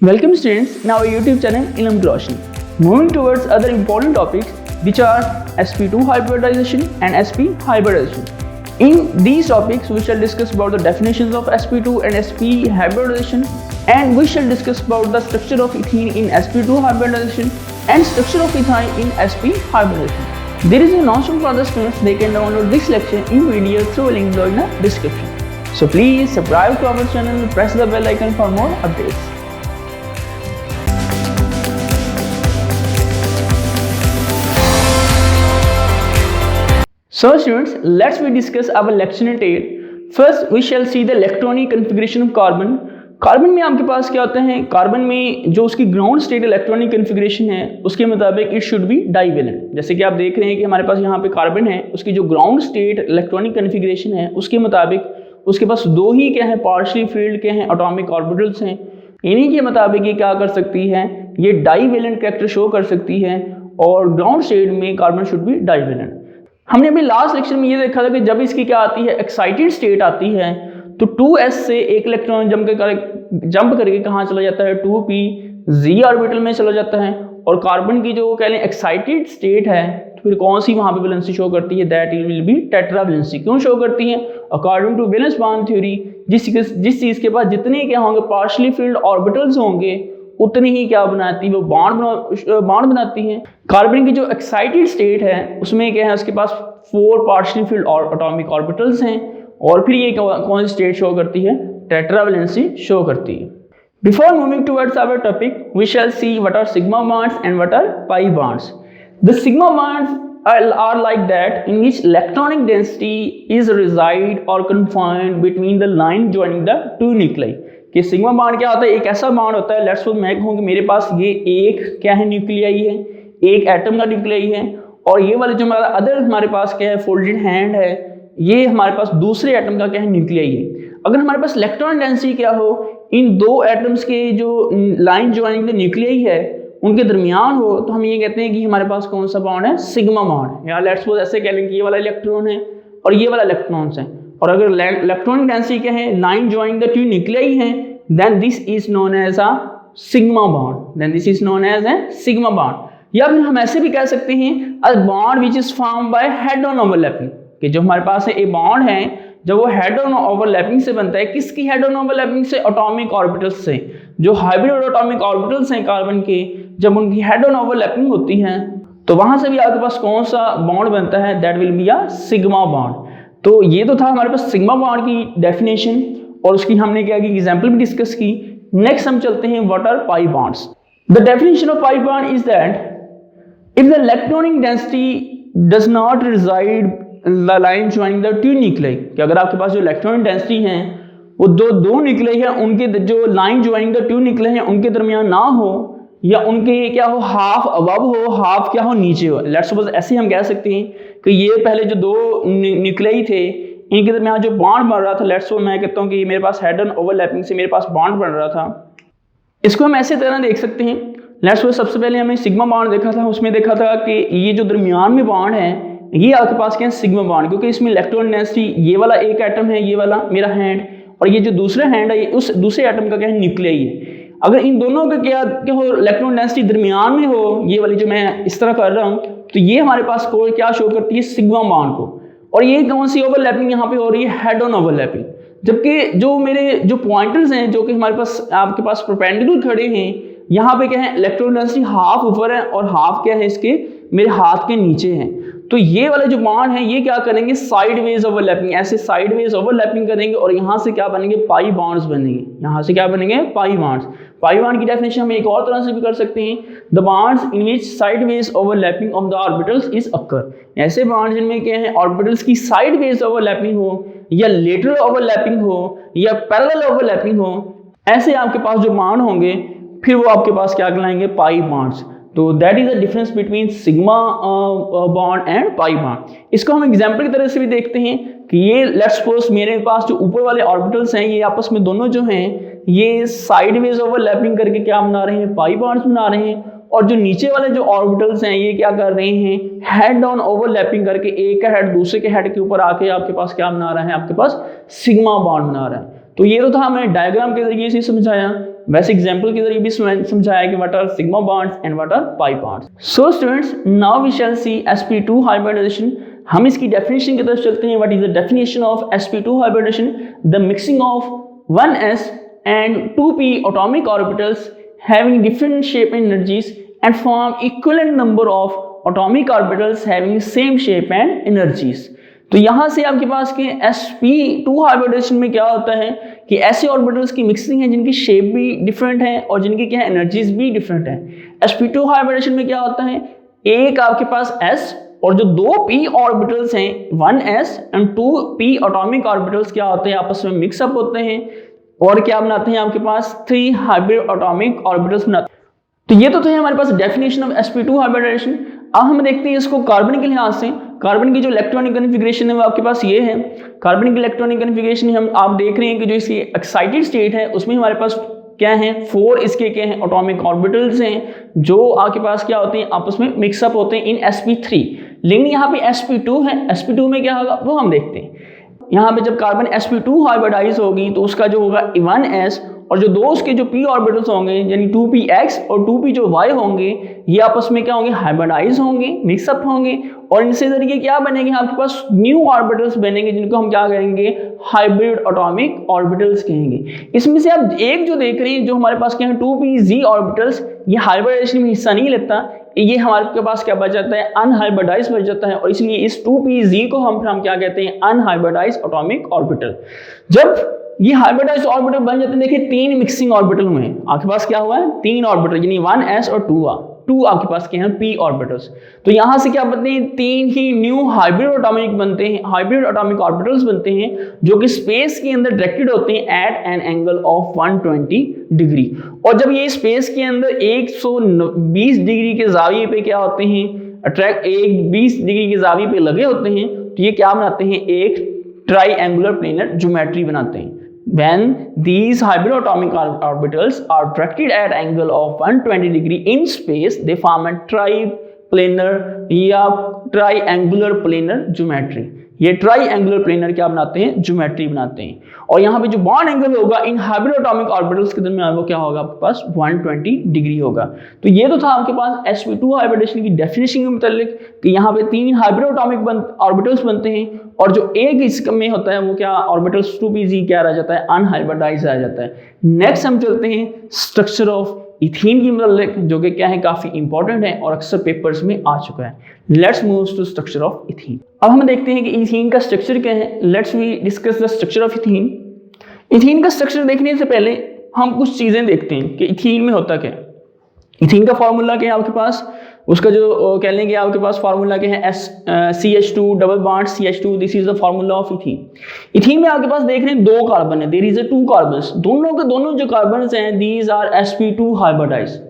Welcome students in our YouTube channel Ilm Roshan. Moving towards other important topics which are sp2 hybridization and sp hybridization. In these topics we shall discuss about the definitions of sp2 and sp hybridization, and we shall discuss about the structure of ethene in sp2 hybridization and structure of ethyne in sp hybridization. There is a notion for the students. They can download this lecture in video through a link below in the description. So please subscribe to our channel and press the bell icon for more updates. So students, let's discuss our lecture in detail. First, we shall see the electronic configuration of carbon. Carbon में आपके पास क्या होता है? Carbon में जो उसकी ground state electronic configuration है उसके मुताबिक इट शुड बी डाइवेलेंट। जैसे कि आप देख रहे हैं कि हमारे पास यहाँ पे कार्बन है, उसकी जो ग्राउंड स्टेट इलेक्ट्रॉनिक कन्फिग्रेशन है उसके मुताबिक उसके पास दो ही क्या है, पार्शियली फील्ड क्या है, एटॉमिक ऑर्बिटल्स हैं। इन्हीं के मुताबिक ये क्या कर सकती है, ये डाइवेलेंट कैरेक्टर शो कर सकती है और ग्राउंड स्टेट में कार्बन शुड बी डाइवेलेंट। हमने अभी लास्ट लेक्चर में ये देखा था कि जब इसकी क्या आती है, एक्साइटेड स्टेट आती है, तो 2s से एक इलेक्ट्रॉन जंप करके कहाँ चला जाता है, 2p z ऑर्बिटल में चला जाता है। और कार्बन की जो कह लें एक्साइटेड स्टेट है तो फिर कौन सी वहाँ पे वैलेंसी शो करती है, that will be tetra valency. क्यों शो करती है? According to valence bond theory, जिस चीज़ के पास जितने क्या होंगे पार्शियली फील्ड ऑर्बिटल्स होंगे उतनी ही क्या बनाती है, वो बॉन्ड बनाती है। कार्बन की जो एक्साइटेड स्टेट है उसमें क्या है, उसके पास 4 पार्शियली फील्ड और एटॉमिक ऑर्बिटल्स हैं और फिर ये कौन सी स्टेट शो करती है, टेट्रा वैलेंसी शो करती है। Before moving towards our topic we shall see what are sigma bonds and what are pi bonds. The sigma bonds are like that in which electronic density is reside or confined between the line joining the two nuclei। कि sigma bond क्या होता है, एक ऐसा bond होता है, let's suppose मैं कहूँ कि मेरे पास ये एक क्या है, न्यूक्लियाई है, एक एटम का न्यूक्लियाई है, और ये वाले जो हमारा अदर हमारे पास क्या है, फोल्डेड हैंड है, ये हमारे पास दूसरे एटम का क्या है, न्यूक्लियाई है। अगर हमारे पास इलेक्ट्रॉन डेंसिटी क्या हो, इन दो एटम्स के जो लाइन ज्वाइनिंग द न्यूक्लियाई है उनके दरमियान हो, तो हम ये कहते हैं कि हमारे पास कौन सा बॉन्ड है, सिग्मा बॉन्ड। या लेट्स सपोज ऐसे कह लें कि ये वाला इलेक्ट्रॉन है और ये वाला इलेक्ट्रॉन्स है, और अगर इलेक्ट्रॉनिक डेंसिटी क्या है, line joining the two nuclei है, then this is known as a sigma bond, then this is known as a sigma bond। या फिर हम ऐसे भी कह सकते हैं a bond which is formed by head on overlapping, कि जो हमारे पास है एक बॉन्ड है जब वो हेड ऑन ओवरलैपिंग से बनता है। किसकी हेड ऑन ओवरलैपिंग से? एटॉमिक ऑर्बिटल्स से। जो हाइब्रिड एटॉमिक ऑर्बिटल्स हैं कार्बन के, जब उनकी हेड ऑन ओवरलैपिंग होती है तो वहां से भी आपके पास कौन सा बॉन्ड बनता है, that will be a sigma bond. तो ये तो था हमारे पास सिग्मा बॉन्ड की डेफिनेशन और उसकी हमने क्या की एग्जाम्पल भी डिस्कस की। नेक्स्ट हम चलते हैं what are pi bonds. The definition of pi bond is that if the electronic density does not reside the line joining the two nuclei, कि अगर आपके पास जो इलेक्ट्रॉनिक डेंसिटी है वो दो न्यूक्लियाई है, उनके जो line joining the two nuclei है उनके दरमियान ना हो, या उनके क्या हो, हाफ अबव हो, हाफ क्या हो, नीचे हो। लेट्स सपोज ऐसे हम कह सकते हैं कि ये पहले जो दो न्यूक्लियाई थे इनके दरमियान जो बॉन्ड बन रहा था, लेट्स सपोज मैं कहता हूँ कि मेरे पास हेड ऑन ओवरलैपिंग से मेरे पास बॉन्ड बन रहा था, इसको हम ऐसे तरह देख सकते हैं। लेट्स सपोज सबसे पहले हमने सिग्मा बॉन्ड देखा था, उसमें देखा था कि ये जो दरमियान में बॉन्ड है ये आपके पास क्या है, सिग्मा बॉन्ड, क्योंकि इसमें इलेक्ट्रॉन डेंसिटी ये वाला एक एटम है, ये वाला मेरा हैंड, और ये जो दूसरा हैंड है ये उस दूसरे एटम का क्या है, न्यूक्लियाई है। अगर इन दोनों का क्या हो, इलेक्ट्रॉन डेंसिटी दरमियान में हो, ये वाली जो मैं इस तरह कर रहा हूँ, तो ये हमारे पास को क्या शो करती है, सिग्मा बॉन्ड को। और ये कौन सी ओवरलैपिंग यहाँ पे हो रही है, हेड ऑन ओवरलैपिंग। जबकि जो मेरे जो पॉइंटर्स हैं जो कि हमारे पास आपके पास परपेंडिकुलर खड़े हैं, यहाँ पे क्या है, इलेक्ट्रॉन डेंसिटी हाफ ऊपर है और हाफ क्या है इसके मेरे हाथ के नीचे है। तो ये वाले जो बॉन्ड है ये क्या करेंगे, साइडवेज ओवरलैपिंग, ऐसे साइडवेज ओवरलैपिंग करेंगे और यहाँ से क्या बनेंगे, पाई बॉन्ड्स बनेंगे। यहाँ से क्या बनेंगे, पाई बॉन्ड्स। पाई बॉन्ड की डेफिनेशन हम एक और तरह से भी कर सकते हैं, the bonds in which sideways overlapping of the orbitals is occur. ऐसे बॉन्ड जिनमें क्या है, ऑर्बिटल्स की साइडवेज ओवरलैपिंग हो, या लेटरल ओवरलैपिंग हो, या पैरेलल ओवरलैपिंग हो, ऐसे आपके पास जो बॉन्ड होंगे फिर वो आपके पास क्या कहलाएंगे, पाई बॉन्ड्स। तो that is the difference between sigma bond and pi bond. इसको हम एग्जांपल की तरह से भी देखते हैं कि ये लेट्स सपोज मेरे पास जो ऊपर वाले ऑर्बिटल्स हैं ये आपस में दोनों जो हैं ये साइडवेज ओवरलैपिंग करके क्या बना रहे हैं, पाई बॉन्ड्स बना रहे हैं, और जो नीचे वाले जो ऑर्बिटल्स हैं ये क्या कर रहे हैं, हेड ऑन ओवरलैपिंग करके एक का हेड दूसरे के हेड के ऊपर आके आपके पास क्या बना रहा है, आपके पास सिग्मा बॉन्ड बना रहा है। तो ये तो था, मैंने डायग्राम के जरिए से समझाया वैसे एग्जांपल के जरिए भी समझाया कि what are sigma bonds and what are pi bonds. So students, now we shall see sp2 hybridization. हम इसकी डेफिनेशन की तरफ चलते हैं। What is the definition of sp2 hybridization? The mixing of 1s and 2p atomic orbitals having different shape and energies and form equivalent number of atomic orbitals having same shape and energies। तो यहाँ से आपके पास के sp2 hybridisation में क्या होता है कि ऐसे ऑर्बिटल्स की मिक्सिंग है जिनकी शेप भी डिफरेंट है और जिनकी क्या है एनर्जीज भी डिफरेंट है। sp2 हाइब्रिडाइजेशन में क्या होता है, एक आपके पास s और जो 2p ऑर्बिटल्स हैं 1s and 2p atomic orbitals क्या होते हैं, आपस में मिक्सअप होते हैं और क्या बनाते हैं आपके पास 3 हाइब्रिड एटॉमिक ऑर्बिटल्स बनाते हैं। तो ये तो थे हमारे पास डेफिनेशन ऑफ sp2 हाइब्रिडाइजेशन। अब हम देखते हैं इसको कार्बन के लिहाज से। कार्बन की जो इलेक्ट्रॉनिक कन्फिगरेशन है वो आपके पास ये है। कार्बन की इलेक्ट्रॉनिक कन्फिगरेशन हम आप देख रहे हैं कि जो इसकी एक्साइटेड स्टेट है उसमें हमारे पास क्या है, 4 इसके क्या है एटॉमिक ऑर्बिटल्स हैं जो आपके पास क्या होते हैं आपस में मिक्सअप होते हैं इन sp3। लेकिन यहाँ पे sp2 है, sp2 में क्या होगा वो हम देखते हैं। यहाँ पे जब कार्बन sp2 हाइब्रिडाइज होगी तो उसका जो होगा 1s और जो 2 उसके जो p ऑर्बिटल्स होंगे यानी 2px और 2p जो y होंगे ये आपस में क्या होंगे, हाइब्रिडाइज होंगे, मिक्सअप होंगे और इनसे जरिए क्या बनेंगे आपके पास न्यू ऑर्बिटल्स बनेंगे जिनको हम क्या कहेंगे, हाइब्रिड एटॉमिक ऑर्बिटल्स कहेंगे। इसमें से आप एक जो देख रहे हैं जो हमारे पास क्या है 2pz ऑर्बिटल्स, ये हाइब्रिडाइजेशन में हिस्सा नहीं लेता, ये हमारे पास क्या बच जाता है, अनहाइब्रिडाइज बच जाता है और इसलिए इस 2pz को हम क्या कहते हैं, अनहाइब्रिडाइज एटॉमिक ऑर्बिटल। जब ये हाइब्रिडाइज ऑर्बिटल बन जाते हैं, देखिए 3 मिक्सिंग ऑर्बिटल हुए हैं आपके पास, क्या हुआ है 3 ऑर्बिटल यानी 1s और 2 आपके पास क्या है p ऑर्बिटल्स। तो यहां से क्या बनते हैं, 3 ही न्यू हाइब्रिड एटॉमिक बनते हैं, हाइब्रिड एटॉमिक ऑर्बिटल्स बनते हैं जो कि स्पेस के अंदर डायरेक्टेड होते हैं at an angle of 120 degree. और जब ये स्पेस के अंदर 120 डिग्री के जाविये पे क्या होते हैं, अट्रैक्ट 20 डिग्री के जाविये पे लगे होते हैं, तो ये क्या बनाते हैं, एक ट्राइएंगुलर प्लेनर ज्योमेट्री बनाते हैं। When these hybrid atomic orbitals are attracted at angle of 120 degree in space, they form a triplanar या triangular planar geometry। ये ट्राइएंगुलर प्लेनर क्या बनाते हैं, ज्योमेट्री बनाते हैं। और यहाँ पे जो बॉन्ड एंगल होगा इन हाइब्रिड एटॉमिक ऑर्बिटल्स के दरमियान वो क्या होगा आपके पास 120 डिग्री होगा। तो ये तो था आपके पास sp2 हाइब्रिडेशन की डेफिनेशन के मुतालिक कि यहाँ पे 3 हाइब्रिड एटॉमिक ऑर्बिटल्स बनते हैं और जो एक इसमें होता है वो क्या ऑर्बिटल्स 2pz क्या रह जाता है, अनहाइब्रिडाइज रह जाता है। नेक्स्ट हम चलते हैं स्ट्रक्चर ऑफ इथीन की मुतालिक जो कि क्या है काफी इंपॉर्टेंट है और अक्सर पेपर्स में आ चुका है। Let's move to structure of ethene. अब हम देखते हैं कि इथीन का स्ट्रक्चर क्या है। Let's we discuss the structure of ethene. Ethene का स्ट्रक्चर देखने से पहले हम कुछ चीजें देखते हैं कि इथीन में होता क्या है। इथीन का फॉर्मूला क्या है आपके पास, उसका जो कह लेंगे आपके पास फार्मूला क्या है, CH2 double bond CH2, this is the formula of ethene. Ethene में आपके पास देख रहे हैं 2 कार्बन है, देयर इज अ 2 कार्बन्स, दोनों के दोनों जो कार्बन्स हैं these are sp2 hybridize.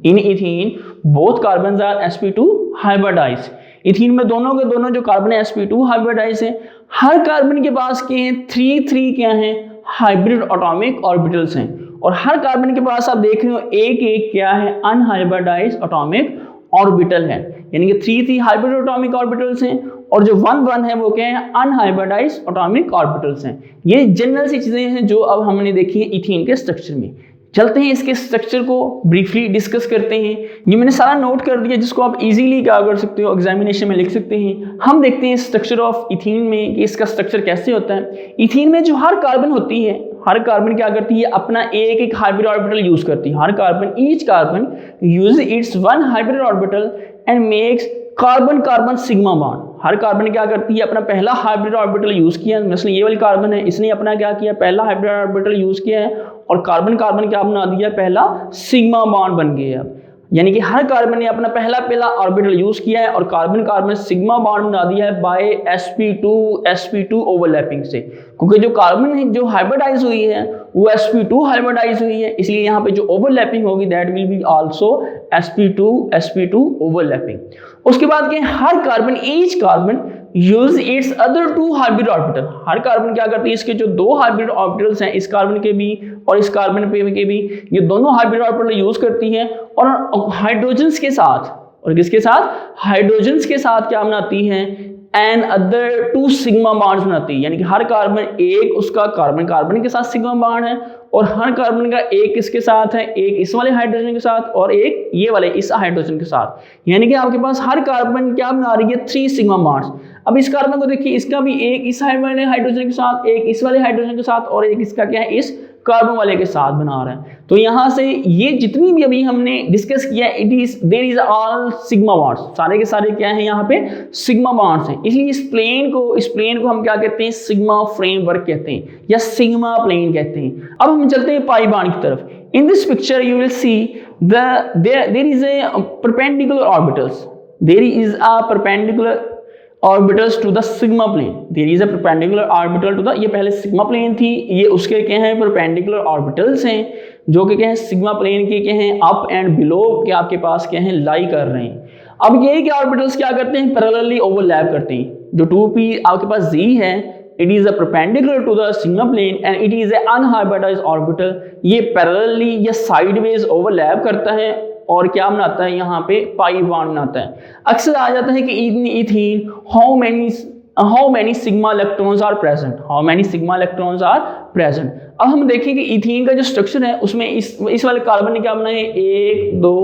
In ethene both carbons are sp2 hybridize. Ethene में दोनों के दोनों जो कार्बन है sp2 हाइब्रिडाइज है। हर कार्बन के पास क्या है 3 क्या है, हाइब्रिड एटॉमिक ऑर्बिटल्स हैं और हर कार्बन के पास आप देख रहे हो एक क्या है, अनहाइब्रिडाइज एटॉमिक ऑर्बिटल है, यानी कि 3 हाइब्रिड एटॉमिक ऑर्बिटल्स हैं और जो 1 है वो क्या है, अनहाइब्रिडाइज एटॉमिक ऑर्बिटल्स हैं। ये जनरल सी चीजें हैं जो अब हमने देखी है इथीन के स्ट्रक्चर में। चलते हैं इसके स्ट्रक्चर को ब्रीफली डिस्कस करते हैं। ये मैंने सारा नोट कर दिया जिसको आप इजीली क्या कर सकते हो, एग्जामिनेशन में लिख सकते हैं। हम देखते हैं स्ट्रक्चर ऑफ इथीन में कि इसका स्ट्रक्चर कैसे होता है। इथीन में जो हर कार्बन होती है, हर कार्बन क्या करती है, अपना एक हाइब्रिड ऑर्बिटल यूज करती है। हर carbon, each carbon use its 1 hybrid orbital and makes carbon carbon sigma bond. हर कार्बन क्या करती है, अपना पहला हाइब्रिड ऑर्बिटल यूज किया, मतलब ये वाली कार्बन है इसने अपना क्या किया, पहला हाइब्रिड ऑर्बिटल यूज किया है और कार्बन कार्बन क्या बना दिया, पहला सिग्मा बॉन्ड बन गया। यानी कि हर कार्बन ने अपना पहला ऑर्बिटल यूज किया है और कार्बन कार्बन सिग्मा बॉन्ड बना दिया है बाय sp2 ओवरलैपिंग से, क्योंकि जो कार्बन है जो हाइब्रिडाइज हुई है वो sp2 हाइब्रिडाइज हुई है, इसलिए यहाँ पे जो ओवरलैपिंग होगी that will be also sp2 overlapping. उसके बाद क्या, हर carbon, each carbon use its other 2 hybrid orbital. हर कार्बन क्या करती है, इसके जो 2 हाइब्रिड ऑर्बिटल्स हैं, इस कार्बन के भी और इस कार्बन के भी, ये दोनों हाइब्रिड ऑर्बिटल यूज करती है और हाइड्रोजन्स के साथ, और किसके साथ, हाइड्रोजन्स के साथ क्या बनाती है, एंड अदर 2 सिग्मा बॉन्ड्स बनाती है। यानी कि हर कार्बन एक उसका कार्बन कार्बन के साथ सिग्मा बॉन्ड है और हर कार्बन का एक किसके साथ है, एक इस वाले हाइड्रोजन के साथ और एक ये वाले इस हाइड्रोजन के साथ, यानी कि आपके पास हर कार्बन क्या बना रही है, 3 सिग्मा बॉन्ड्स। अब इस कार्बन को देखिए, इसका भी एक इस वाले हाइड्रोजन के साथ, एक इस वाले हाइड्रोजन के साथ और एक इसका क्या है, इस कार्बन वाले के साथ बना रहा है। तो यहां से ये जितनी भी अभी हमने डिस्कस किया, it is there is all sigma bonds, सारे के सारे क्या हैं यहाँ पे, सिग्मा बॉन्ड्स हैं। इसलिए इस प्लेन को हम क्या कहते हैं, सिग्मा फ्रेमवर्क कहते हैं या सिग्मा प्लेन कहते हैं। अब हम चलते हैं पाई बॉन्ड की तरफ। In this picture you will see there is a perpendicular orbitals, there is a perpendicular orbitals to the sigma plane, there is a perpendicular orbital to the, ये पहले सिग्मा प्लेन थी, ये उसके क्या हैं, परपेंडिकुलर ऑर्बिटल्स हैं जो कि क्या है, सिग्मा प्लेन के क्या हैं, अप एंड बिलो के आपके पास क्या हैं, लाई कर रहे हैं। अब ये क्या ऑर्बिटल्स क्या करते हैं, पैरेलली ओवरलैप करते हैं। जो 2p आपके पास z है, it is a perpendicular to the sigma plane and it is a unhybridized orbital, ये पैरेलली या साइडवेज ओवरलैप करता है और क्या बनाता है, यहाँ पे पाई बॉन्ड बनाता है। अक्सर आ जाता है कि in ethene how many sigma electrons are present, how many sigma electrons are present. अब हम देखें कि इथीन का जो स्ट्रक्चर है उसमें इस वाले कार्बन ने क्या बनाया, 1 2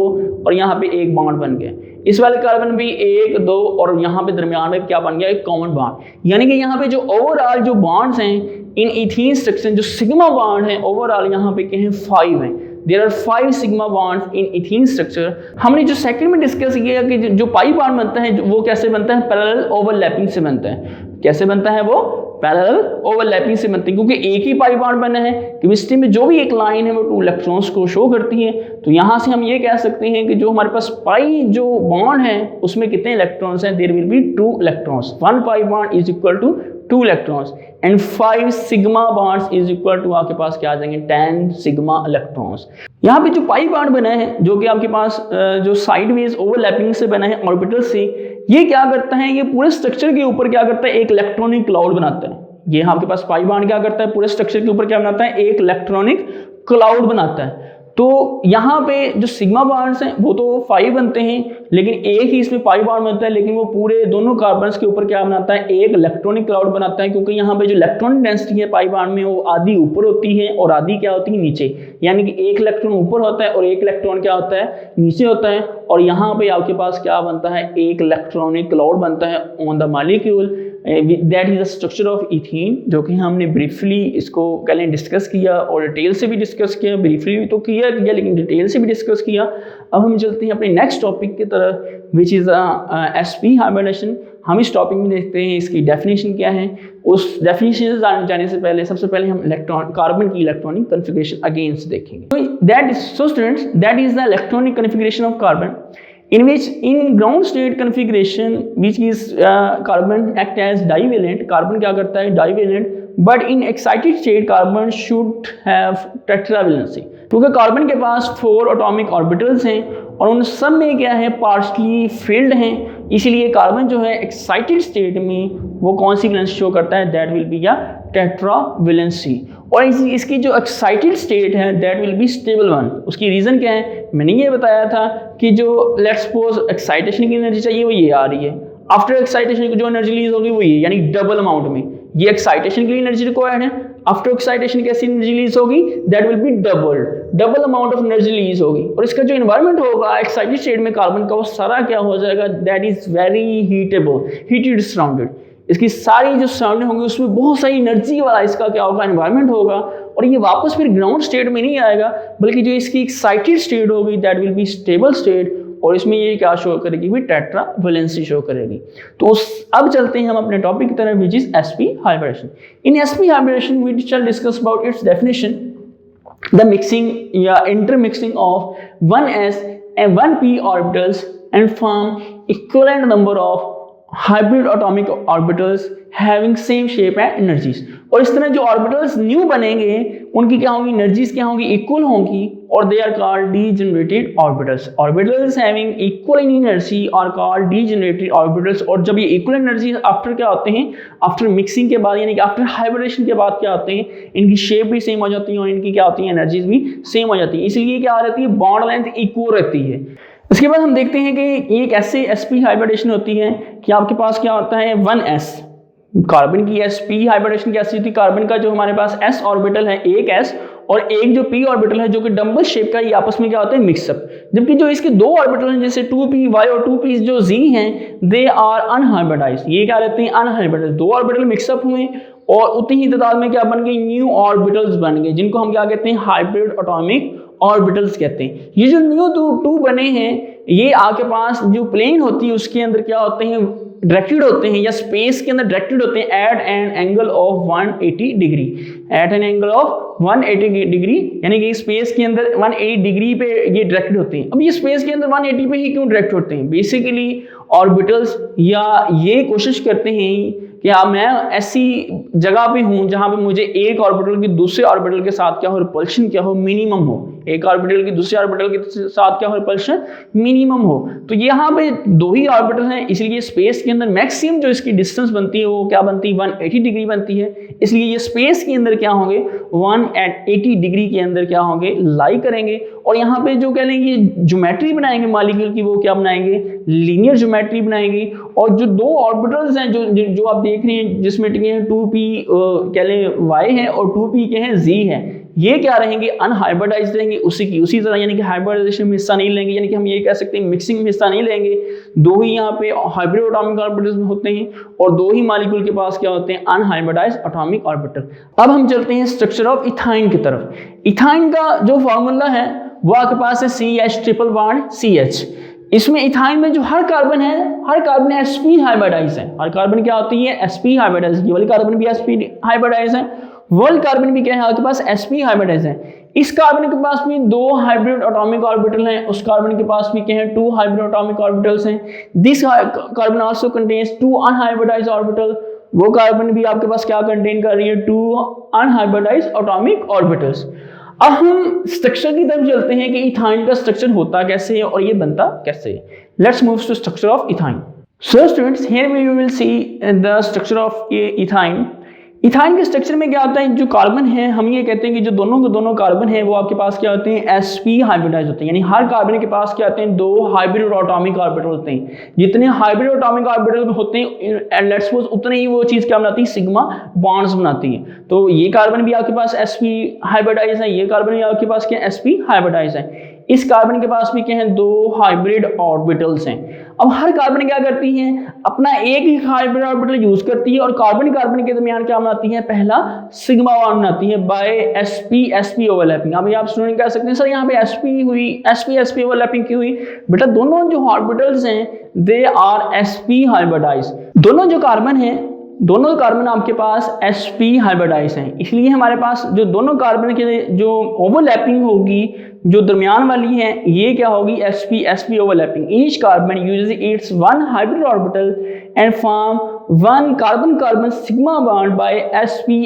और यहाँ पे एक बॉन्ड बन गया, इस वाले कार्बन भी 1 2 और यहाँ पे दरमियान में क्या बन गया, एक कॉमन बॉन्ड। यानी कि यहाँ पे जो ओवरऑल जो बॉन्ड्स हैं इन इथीन स्ट्रक्चर, जो सिग्मा बॉन्ड है ओवरऑल यहाँ पे क्या है, 5 हैं। There are 5 sigma bonds in ethene structure। हमने जो सेकंड में डिस्कस किया कि जो पाई बॉन्ड बनता है वो कैसे बनता है, पैरेलल ओवरलैपिंग से बनता है। कैसे बनता है वो, पैरेलल ओवरलैपिंग से बनती है, क्योंकि एक ही पाई बॉन्ड बना है। केमिस्ट्री में जो भी एक लाइन है वो 2 इलेक्ट्रॉन्स को शो करती है। तो यहाँ से हम ये कह सकते हैं कि जो हमारे पास पाई जो बॉन्ड है उसमें कितने इलेक्ट्रॉन्स हैं, there will be 2 electrons. 1 pi bond is equal to 2 electrons and 5 sigma bonds is equal to आपके पास क्या आ जाएंगे, 10 सिग्मा इलेक्ट्रॉन्स। यहाँ पे जो पाई बॉन्ड बना है जो कि आपके पास जो साइडवेज ओवरलैपिंग से बना है ऑर्बिटल से, ये क्या करता है, ये पूरे स्ट्रक्चर के ऊपर क्या करता है, एक इलेक्ट्रॉनिक क्लाउड बनाता है। ये आपके पास पाई बॉन्ड क्या करता है, पूरे स्ट्रक्चर के ऊपर क्या बनाता है, एक इलेक्ट्रॉनिक क्लाउड बनाता है। तो यहाँ पे जो सिग्मा बॉन्ड्स हैं वो तो 5 बनते हैं, लेकिन एक ही इसमें पाई बॉन्ड बनता है, लेकिन वो पूरे दोनों कार्बन्स के ऊपर क्या बनाता है, एक इलेक्ट्रॉनिक क्लाउड बनाता है। क्योंकि यहाँ पे जो इलेक्ट्रॉनिक डेंसिटी है पाई बॉन्ड में वो आधी ऊपर होती है और आधी क्या होती है, नीचे। यानी कि एक इलेक्ट्रॉन ऊपर होता है और एक इलेक्ट्रॉन क्या होता है, नीचे होता है। और यहाँ पे आपके पास क्या बनता है, एक इलेक्ट्रॉनिक क्लाउड बनता है on the molecule. That is the structure of ethene, जो कि हमने ब्रीफली इसको कल डिस्कस किया और डिटेल से भी डिस्कस किया, ब्रीफली तो किया लेकिन डिटेल से भी डिस्कस किया। अब हम चलते हैं अपने नेक्स्ट टॉपिक की तरफ, विच इज़ sp हाइब्रिडेशन। हम इस टॉपिक में देखते हैं इसकी डेफिनेशन क्या है। उस डेफिनेशन से जाने से पहले सबसे पहले हम कार्बन की इलेक्ट्रॉनिक कन्फिगरेशन अगेंस्ट देखेंगे। That is so students, that is the electronic configuration of carbon in which in ground state configuration which is carbon act as divalent, carbon क्या करता है, divalent, but in excited state carbon should have tetravalency, क्योंकि carbon के पास 4 atomic orbitals हैं और उन सब में क्या है, पार्शली फिल्ड हैं। इसलिए कार्बन जो है एक्साइटेड स्टेट में वो कौन सी वैलेंसी शो करता है, दैट विल बी या टेट्रावैलेंसी। और इसकी जो एक्साइटेड स्टेट है that will be stable one. उसकी रीज़न क्या है, मैंने ये बताया था कि जो लेट्स सपोज एक्साइटेशन की एनर्जी चाहिए वो ये आ रही है, आफ्टर एक्साइटेशन की जो एनर्जी रिलीज होगी वो ये, यानी डबल अमाउंट में। ये एक्साइटेशन के लिए एनर्जी रिक्वायर्ड है, आफ्टर एक्साइटेशन कैसी एनर्जी रिलीज होगी, that will B double amount of energy release होगी। और इसका जो एनवायरनमेंट होगा एक्साइटेड स्टेट में कार्बन का, वो सारा क्या हो जाएगा, that is very heatable, heated surrounded. इसकी सारी जो सराउंडिंग होंगी उसमें बहुत सारी एनर्जी वाला इसका क्या होगा, एनवायरनमेंट होगा। और ये वापस फिर ग्राउंड स्टेट में नहीं आएगा, बल्कि जो इसकी एक्साइटेड स्टेट होगी that will be stable state, और इसमें ये क्या शो करेगी, भी टेट्रावैलेंसी शो करेगी। तो अब चलते हैं हम अपने टॉपिक की तरफ, which is sp hybridization. In sp hybridization we shall discuss about its definition, the mixing या intermixing of 1s and 1p orbitals and form equivalent number of hybrid atomic orbitals having same shape and energies। और इस तरह जो orbitals new बनेंगे उनकी क्या होंगी, energies क्या होंगी, इक्वल होंगी, और they are called degenerated orbitals. Orbitals having equal in energy are called degenerated orbitals. और जब ये इक्वल एनर्जी आफ्टर क्या होते हैं, आफ्टर मिक्सिंग के बाद, यानी कि आफ्टर हाइब्रिडेशन के बाद क्या होते हैं, इनकी शेप भी सेम हो जाती है और इनकी क्या होती है, एनर्जीज भी सेम हो जाती है। इसलिए क्या रहती है, बॉन्ड लेंथ इक्वल रहती है। उसके बाद हम देखते हैं कि एक ऐसे sp हाइब्रिडेशन होती है कि आपके पास क्या होता है, 1s कार्बन की sp हाइब्रिडेशन कैसी होती है, कार्बन का जो हमारे पास s ऑर्बिटल है, एक s और एक जो p ऑर्बिटल है जो कि डबल शेप का, ये आपस में क्या होते हैं, मिक्सअप। जबकि जो इसके दो ऑर्बिटल हैं जैसे 2py और 2p जो z हैं, दे आर अनहाइब्रिडाइज्ड, ये क्या रहते हैं, अनहाइब्रिडाइज्ड। दो ऑर्बिटल मिक्सअप हुए और उतनी ही तादाद में क्या बन गए, न्यू ऑर्बिटल्स बन गए, जिनको हम क्या कहते हैं, हाइब्रिड एटॉमिक ऑर्बिटल्स कहते हैं। ये जो न्यू टू बने हैं, ये आपके पास जो प्लेन होती है उसके अंदर क्या होते हैं, डायरेक्टेड होते हैं, या स्पेस के अंदर डायरेक्टेड होते हैं at an angle of 180 degree, at an angle of 180 degree, यानी कि स्पेस के अंदर 180 डिग्री पे ये डायरेक्टेड होते हैं। अब ये स्पेस के अंदर 180 पे ही क्यों डायरेक्ट होते हैं? बेसिकली ऑर्बिटल्स या ये कोशिश करते हैं कि हाँ मैं ऐसी जगह पे हूँ जहाँ पे मुझे एक ऑर्बिटल की दूसरे ऑर्बिटल के साथ क्या हो, रिपल्शन क्या हो, मिनिमम हो। एक ऑर्बिटल की दूसरे ऑर्बिटल के साथ क्या हो, रिपल्शन मिनिमम हो। तो यहाँ पे दो ही ऑर्बिटल हैं, इसलिए स्पेस के अंदर मैक्सिमम जो इसकी डिस्टेंस बनती है वो क्या बनती है, 180 डिग्री बनती है। इसलिए ये स्पेस के अंदर क्या होंगे, 180 डिग्री के अंदर क्या होंगे, लाई करेंगे। और यहाँ पे जो कह लेंगे ज्योमेट्री बनाएंगे मॉलिक्यूल की, वो क्या बनाएंगे, लीनियर ज्योमेट्री बनाएंगे। और जो दो ऑर्बिटल्स हैं जो आप देख रहे हैं, जिसमें 2p कह लें y है और 2p के हैं z है, ये क्या रहेंगे, अनहाइब्रिडाइज्ड रहेंगे उसी तरह, यानी कि हाइब्रिडाइजेशन में हिस्सा नहीं लेंगे, यानी कि हम ये कह सकते हैं मिक्सिंग में हिस्सा नहीं लेंगे। दो ही यहाँ पे हाइब्रिड एटॉमिक ऑर्बिटल्स होते हैं और दो ही मॉलिक्यूल के पास क्या होते हैं, अनहाइब्रिडाइज्ड एटॉमिक ऑर्बिटल। अब हम चलते हैं स्ट्रक्चर ऑफ इथाइन की तरफ। इथाइन का जो फॉर्मूला है वो आपके पास है CH ट्रिपल बॉन्ड CH। इसमें इथाइन में जो हर कार्बन है, हर कार्बन sp हाइब्रिडाइज है। हर कार्बन क्या होती है, sp हाइब्रिडाइज। ये वाली कार्बन भी sp हाइब्रिडाइज है, वर्ल्ड कार्बन भी क्या है आपके पास, sp हाइब्रिडाइज है। इस कार्बन के पास भी दो हाइब्रिड एटॉमिक ऑर्बिटल हैं, उस कार्बन के पास भी क्या है, 2 हाइब्रिड एटॉमिक ऑर्बिटल्स हैं। This carbon also contains 2 unhybridised orbital. वो कार्बन भी आपके पास क्या कंटेन कर रही है, 2 अनहाइब्रिडाइज्ड एटॉमिक ऑर्बिटल्स। अब हम स्ट्रक्चर की तरफ चलते हैं कि इथाइन का स्ट्रक्चर होता कैसे है और ये बनता कैसे है। Let's move to structure of ethyne. So students, here we will see the structure of ethyne. Ethyne के स्ट्रक्चर में क्या होता है, जो कार्बन है, हम ये कहते हैं कि जो दोनों कार्बन है वो आपके पास क्या होते हैं, sp हाइब्रिडाइज होते हैं। यानी हर कार्बन के पास क्या होते हैं, 2 हाइब्रिड एटॉमिक ऑर्बिटल होते हैं। जितने हाइब्रिड एटॉमिक ऑर्बिटल होते हैं एंड लेट्स सपोज उतने ही वो चीज क्या बनाती है, सिग्मा बॉन्ड्स बनाती है। तो ये कार्बन भी आपके पास sp हाइब्रिडाइज है, ये कार्बन भी आपके पास क्या sp हाइब्रिडाइज है। इस कार्बन के पास भी क्या है, 2 हाइब्रिड ऑर्बिटल्स हैं। अब हर कार्बन क्या करती है, अपना एक ही हाइब्रिड ऑर्बिटल यूज करती है और कार्बन के दरमियान क्या बनाती है, पहला सिग्मा बॉन्ड बनाती है बाय sp ओवरलैपिंग। अभी आप स्टूडेंट कह सकते हैं सर यहाँ पे sp ओवरलैपिंग क्यों हुई? बेटा दोनों जो ऑर्बिटल्स हैं दे आर sp हाइब्रिडाइज। दोनों कार्बन आपके पास sp हाइब्रिडाइज हैं, इसलिए हमारे पास जो दोनों कार्बन के जो ओवरलैपिंग होगी, जो दरमियान वाली है, ये क्या होगी, sp overlapping. Each carbon uses it's 1 hybrid orbital and form 1 carbon sigma bond by sp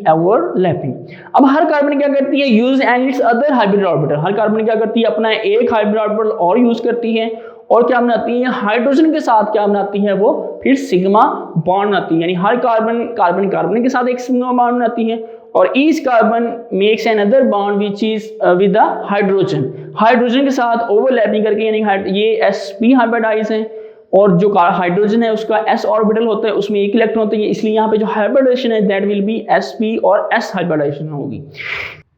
overlapping. अब हर कार्बन क्या करती है, use and it's other hybrid orbital. हर कार्बन क्या करती है, अपना एक हाइब्रिड ऑर्बिटल और यूज करती है और क्या बनाती है, हाइड्रोजन के साथ क्या बनाती है, वो फिर सिग्मा बॉन्ड बनाती है। यानी हर कार्बन के साथ एक सिग्मा बॉन्ड बनाती है और each carbon makes another bond which is with the hydrogen के साथ ओवरलैपिंग करके, यानी ये sp हाइब्रिडाइज है और जो हाइड्रोजन है उसका s ऑर्बिटल होता है, उसमें एक इलेक्ट्रॉन होता है, इसलिए यहाँ पे जो हाइब्रिडाइजेशन है दैट विल बी sp और s हाइब्रिडाइजेशन होगी।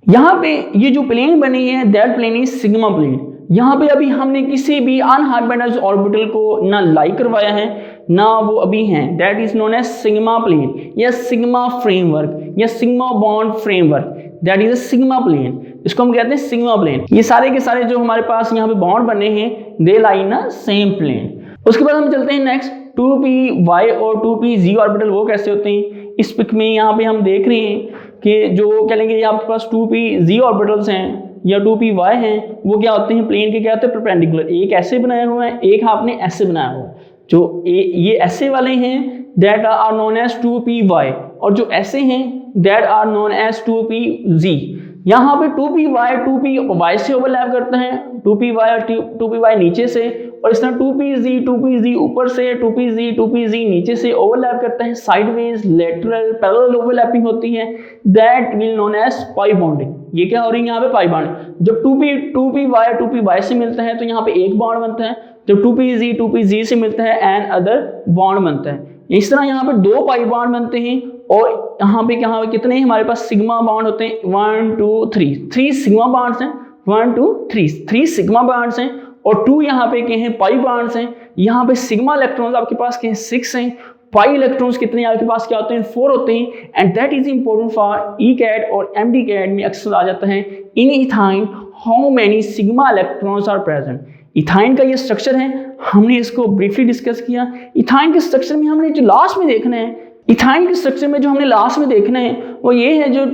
यहाँ पे ये जो प्लेन बनी है that plane is sigma plane. यहाँ पे अभी हमने किसी भी अनहाइब्रिडाइज्ड ऑर्बिटल को ना लाई करवाया है ना वो अभी हैं, that is known as sigma plane या सिग्मा फ्रेमवर्क या sigma bond framework, that is a sigma plane. इसको हम कहते हैं सिग्मा प्लेन। ये सारे के सारे जो हमारे पास यहाँ पे बॉन्ड बने हैं दे लाई इन अ सेम प्लेन। उसके बाद हम चलते हैं नेक्स्ट 2py और 2pz ऑर्बिटल, वो कैसे होते हैं। इस पिक में यहाँ पे हम देख रहे हैं कि जो कह लेंगे आपके पास 2pz ऑर्बिटल्स हैं या 2py हैं, वो क्या होते हैं, प्लेन के क्या होते हैं, परपेंडिकुलर। एक ऐसे बनाया हुआ है, एक आपने ऐसे बनाया हुआ है। जो ये ऐसे वाले हैं that are known as 2py और जो ऐसे हैं that are known as 2pz। यहाँ पे 2py से ओवरलैप करते हैं, 2py और 2py नीचे से, और इस तरह 2pz ऊपर से, 2pz नीचे से ओवरलैप करते हैं। साइडवेज, लेटरल, पैरेलल ओवरलैपिंग होती है, that will known as pi bonding. ये क्या हो रही है यहाँ पे, पाई बॉन्ड। जब 2py से मिलता है तो यहाँ पे एक बॉन्ड बनता है, जब 2pz से मिलता है एंड अदर बॉन्ड बनता है। इस तरह यहाँ पे 2 पाई बॉन्ड बनते हैं और यहाँ पे कितने हमारे पास सिग्मा बॉन्ड होते हैं 1 2 3 3 सिग्मा बॉन्ड्स हैं 1 2 3 सिग्मा बॉन्ड्स हैं और 2 यहाँ पे क्या हैं पाई बॉन्ड्स हैं। यहाँ पे सिग्मा इलेक्ट्रॉन्स आपके पास क्या हैं 6 हैं, पाई इलेक्ट्रॉन्स कितने आपके पास क्या होते हैं 4 होते हैं। And that is important for E CAT और एमडी कैट में अक्सर आ जाता है in ethyne how many sigma electrons are present. Ethyne का ये स्ट्रक्चर है, हमने इसको ब्रीफली डिस्कस किया। इथाइन के स्ट्रक्चर में हमने जो लास्ट में देखना है, इथाइन के स्ट्रक्चर में जो हमने लास्ट में देखना है वो ये है जो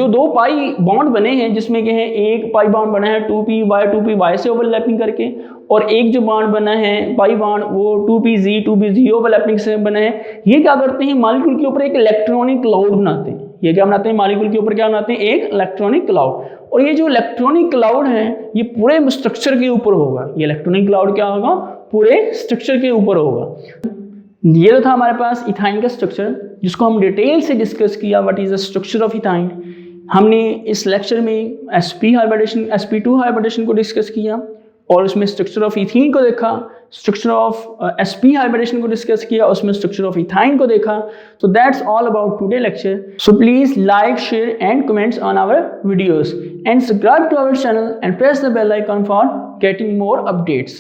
दो पाई बॉन्ड बने हैं जिसमें क्या है एक पाई बॉन्ड बना है 2py से ओवरलैपिंग करके और एक जो बॉन्ड बना है पाई बॉन्ड वो 2pz ओवरलैपिंग से बना है। ये क्या करते हैं मॉलिक्यूल के ऊपर एक इलेक्ट्रॉनिक क्लाउड बनाते हैं। ये क्या बनाते हैं मॉलिक्यूल के ऊपर क्या बनाते हैं एक इलेक्ट्रॉनिक क्लाउड। और ये जो इलेक्ट्रॉनिक क्लाउड है ये पूरे स्ट्रक्चर के ऊपर होगा। ये इलेक्ट्रॉनिक क्लाउड क्या होगा पूरे स्ट्रक्चर के ऊपर होगा। ये तो था हमारे पास इथाइन का स्ट्रक्चर जिसको हम डिटेल से डिस्कस किया what is the structure of ethyne. हमने इस लेक्चर में sp2 हाइब्रिडेशन को डिस्कस किया और उसमें स्ट्रक्चर ऑफ इथीन को देखा, स्ट्रक्चर ऑफ sp हाइब्रिडेशन को डिस्कस किया, उसमें स्ट्रक्चर ऑफ इथाइन को देखा। So that's all about today lecture. So please like, share and comments on our videos and subscribe to our channel and press the bell icon for getting more updates.